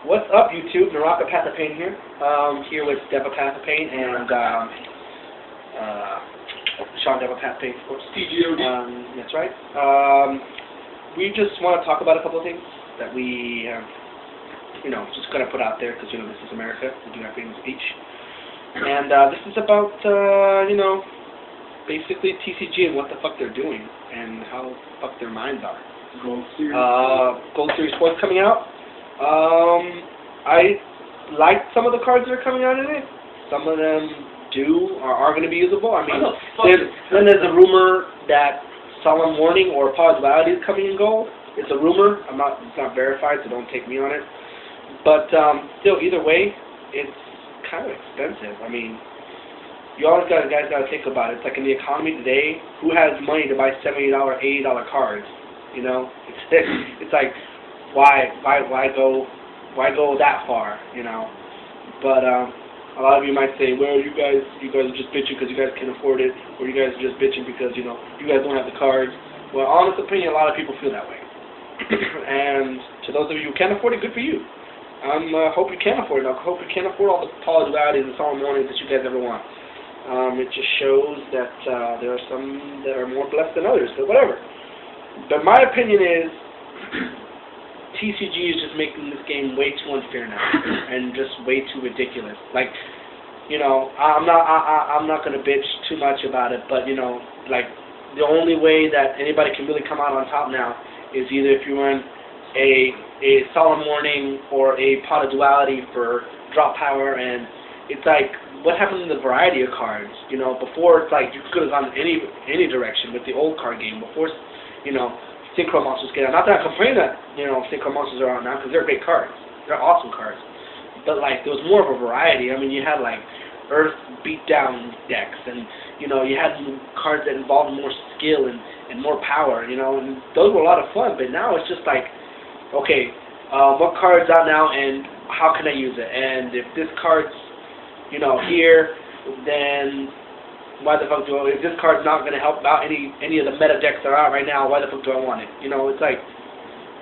What's up, YouTube? Naraka Path of Pain here. Here with Deva Path of Pain and Sean Deva Path of Pain, of course. TGOD. That's right. We just want to talk about a couple of things that we, just going to put out there because, this is America. We do have freedom of speech. And this is about, basically TCG and what the fuck they're doing and how fuck their minds are. Gold Series. Gold Series Sports coming out. I like some of the cards that are coming out in it. Some of them are going to be usable. I mean, there's a rumor that Solemn Warning or Power Duality is coming in gold. It's a rumor. It's not verified, so don't take me on it. But still, either way, it's kind of expensive. I mean, you always guys got to think about it. It's like in the economy today, who has money to buy $70, $80 cards? It's like, why go that far? But a lot of you might say, well, you guys are just bitching because you guys can afford it, or you guys are just bitching because you guys don't have the cards. Well, honest opinion, a lot of people feel that way. And to those of you who can afford it, good for you. Hope you can afford it. I hope you can afford all the Power Dualities and Solemn Warnings that you guys ever want. It just shows that there are some that are more blessed than others, but whatever. But my opinion is, TCG is just making this game way too unfair now, and just way too ridiculous. Like, I'm not gonna bitch too much about it, but like the only way that anybody can really come out on top now is either if you run a Solemn Warning or a Pot of Duality for drop power, and it's like, what happened to the variety of cards? Before it's like you could have gone in any direction with the old card game. Before, Synchro Monsters get out. Not that I complain that, Synchro Monsters are out now, because they're great cards. They're awesome cards. But, like, there was more of a variety. I mean, you had, like, Earth Beatdown decks, and, you had cards that involved more skill and more power, and those were a lot of fun. But now it's just like, okay, what card's out now, and how can I use it? And if this card's, here, then why the fuck if this card's not going to help out any of the meta decks that are out right now, why the fuck do I want it? It's like,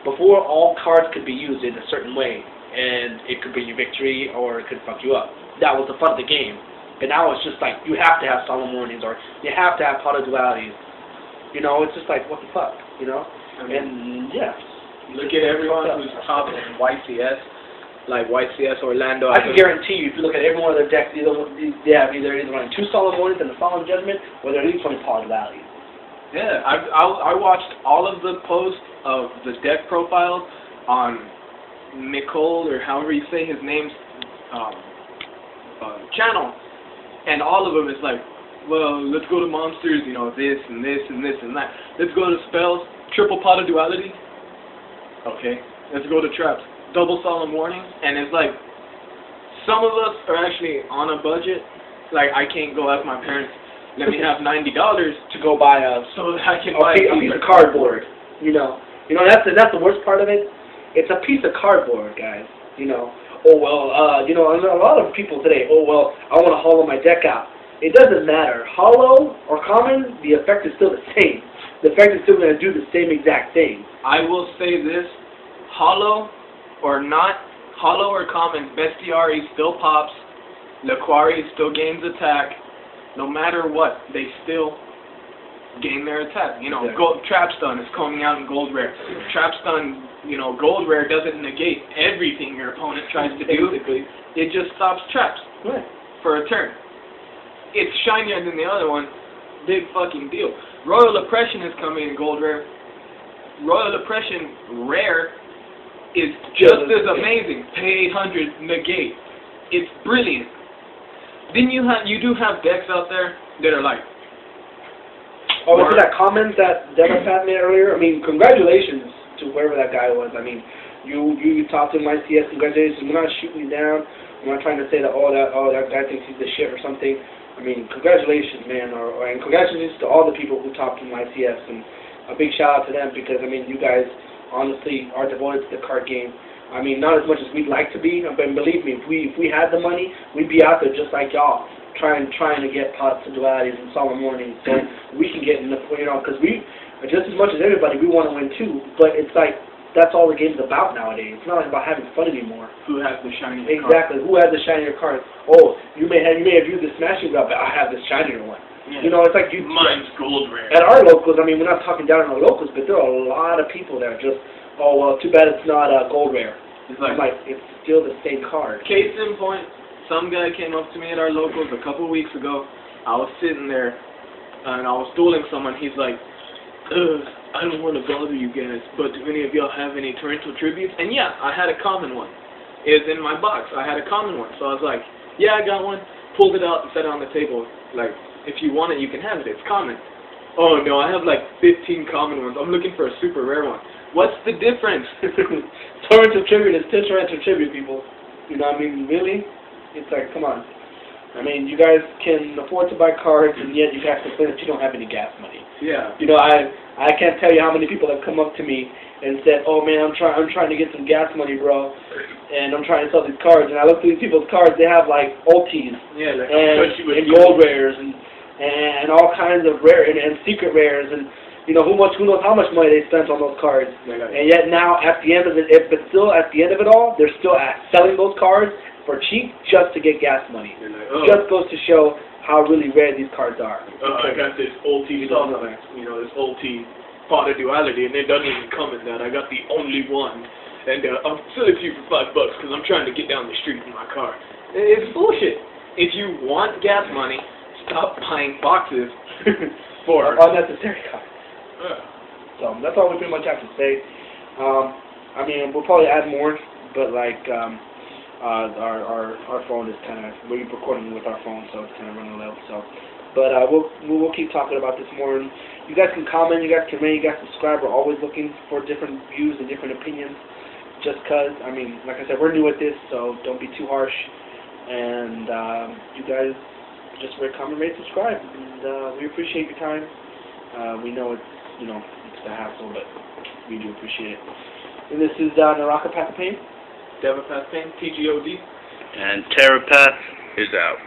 before all cards could be used in a certain way, and it could bring you victory, or it could fuck you up. That was the fun of the game. But now it's just like, you have to have Solemn Warnings, or you have to have Pot of Dualities. It's just like, what the fuck, And, yeah. Look at everyone who's top in YCS. Like YCS Orlando. I can guarantee you, if you look at every one of their decks, they have either running 2 Solemn Warnings and a Solemn Judgment, or they're at least running Power Duality. Yeah, I watched all of the posts of the deck profiles on Nicole, or however you say his name's channel, and all of them is like, well, let's go to monsters, this and this and this and that. Let's go to spells, triple Pot of Duality. Okay, let's go to traps. Double Solemn Warning, and it's like, some of us are actually on a budget. Like, I can't go ask my parents, let me have $90 to go buy so that I can buy a piece of cardboard. That's the worst part of it. It's a piece of cardboard, guys. Oh well, and a lot of people today, oh well, I want to hollow my deck out. It doesn't matter, hollow or common, the effect is still the same. The effect is still going to do the same exact thing. I will say this, hollow or not, hollow or common, Bestiary still pops, Laquari still gains attack. No matter what, they still gain their attack. Trap Stun is coming out in Gold Rare. Trap Stun, Gold Rare doesn't negate everything your opponent tries to do. It just stops traps for a turn. It's shinier than the other one. Big fucking deal. Royal Oppression is coming in Gold Rare. Royal Oppression Rare is just as amazing. Pay 100, negate. It's brilliant. Then you do have decks out there that are like. Oh, look at that comment that Deva had made earlier. I mean, congratulations to whoever that guy was. I mean, you talked to my CS. Congratulations. We're not shooting you down. I'm not trying to say that that guy thinks he's the shit or something. I mean, congratulations, man, and congratulations to all the people who talked to my CS, and a big shout out to them, because I mean, you guys honestly are devoted to the card game. I mean, not as much as we'd like to be, but believe me, if we had the money, we'd be out there just like y'all, trying to get Pots of Dualities and Solemn Warnings, so we can get in the, because we, just as much as everybody, we want to win too. But it's like, that's all the game's about nowadays. It's not about having fun anymore. Who has the shinier Exactly. card? Who has the shinier card? Oh, you may have used the smashing belt, but I have this shinier one. Yeah. You know, it's like Mine's gold rare. At our locals, I mean, we're not talking down on the locals, but there are a lot of people that are just, oh well, too bad it's not gold rare. It's like, it's still the same card. Case in point, some guy came up to me at our locals a couple weeks ago. I was sitting there and I was dueling someone. He's like, I don't want to bother you guys, but do any of y'all have any torrential tributes? And yeah, I had a common one. It was in my box. I had a common one. So I was like, yeah, I got one. Pulled it out and set it on the table. Like, if you want it, you can have it. It's common. Oh no, I have like 15 common ones. I'm looking for a super rare one. What's the difference? Torrential tribute is still torrential tribute, people. You know what I mean? Really? It's like, come on. I mean, you guys can afford to buy cards, and yet you guys complain that you don't have any gas money. Yeah. You know, I can't tell you how many people have come up to me and said, "Oh man, I'm trying to get some gas money, bro, and I'm trying to sell these cards." And I look through these people's cards; they have like ultis like and gold rares and all kinds of rare and secret rares, and you know who knows how much money they spent on those cards. And yet now, at the end of it, but still at the end of it all, they're still selling those cards for cheap just to get gas money. Just goes to show how really rare these cards are. I got this ulti supplement, this ulti pot of duality, and it doesn't even come in that. I got the only one, and I'll sell it to you for $5 because I'm trying to get down the street in my car. It's bullshit. If you want gas money, stop buying boxes for unnecessary cards. So that's all we pretty much have to say. I mean, we'll probably add more, but like. Our phone is kind of, we're recording with our phone, so it's kind of running low. So, but we'll keep talking about this more. And you guys can comment, you guys can rate, you guys subscribe. We're always looking for different views and different opinions. Just cause, I mean, like I said, we're new at this, so don't be too harsh. And you guys just rate, comment, rate, subscribe. And we appreciate your time. We know it's it's a hassle, but we do appreciate it. And this is Naraka Path of Pain. Deva Path Pain, TGOD. And Tera is out.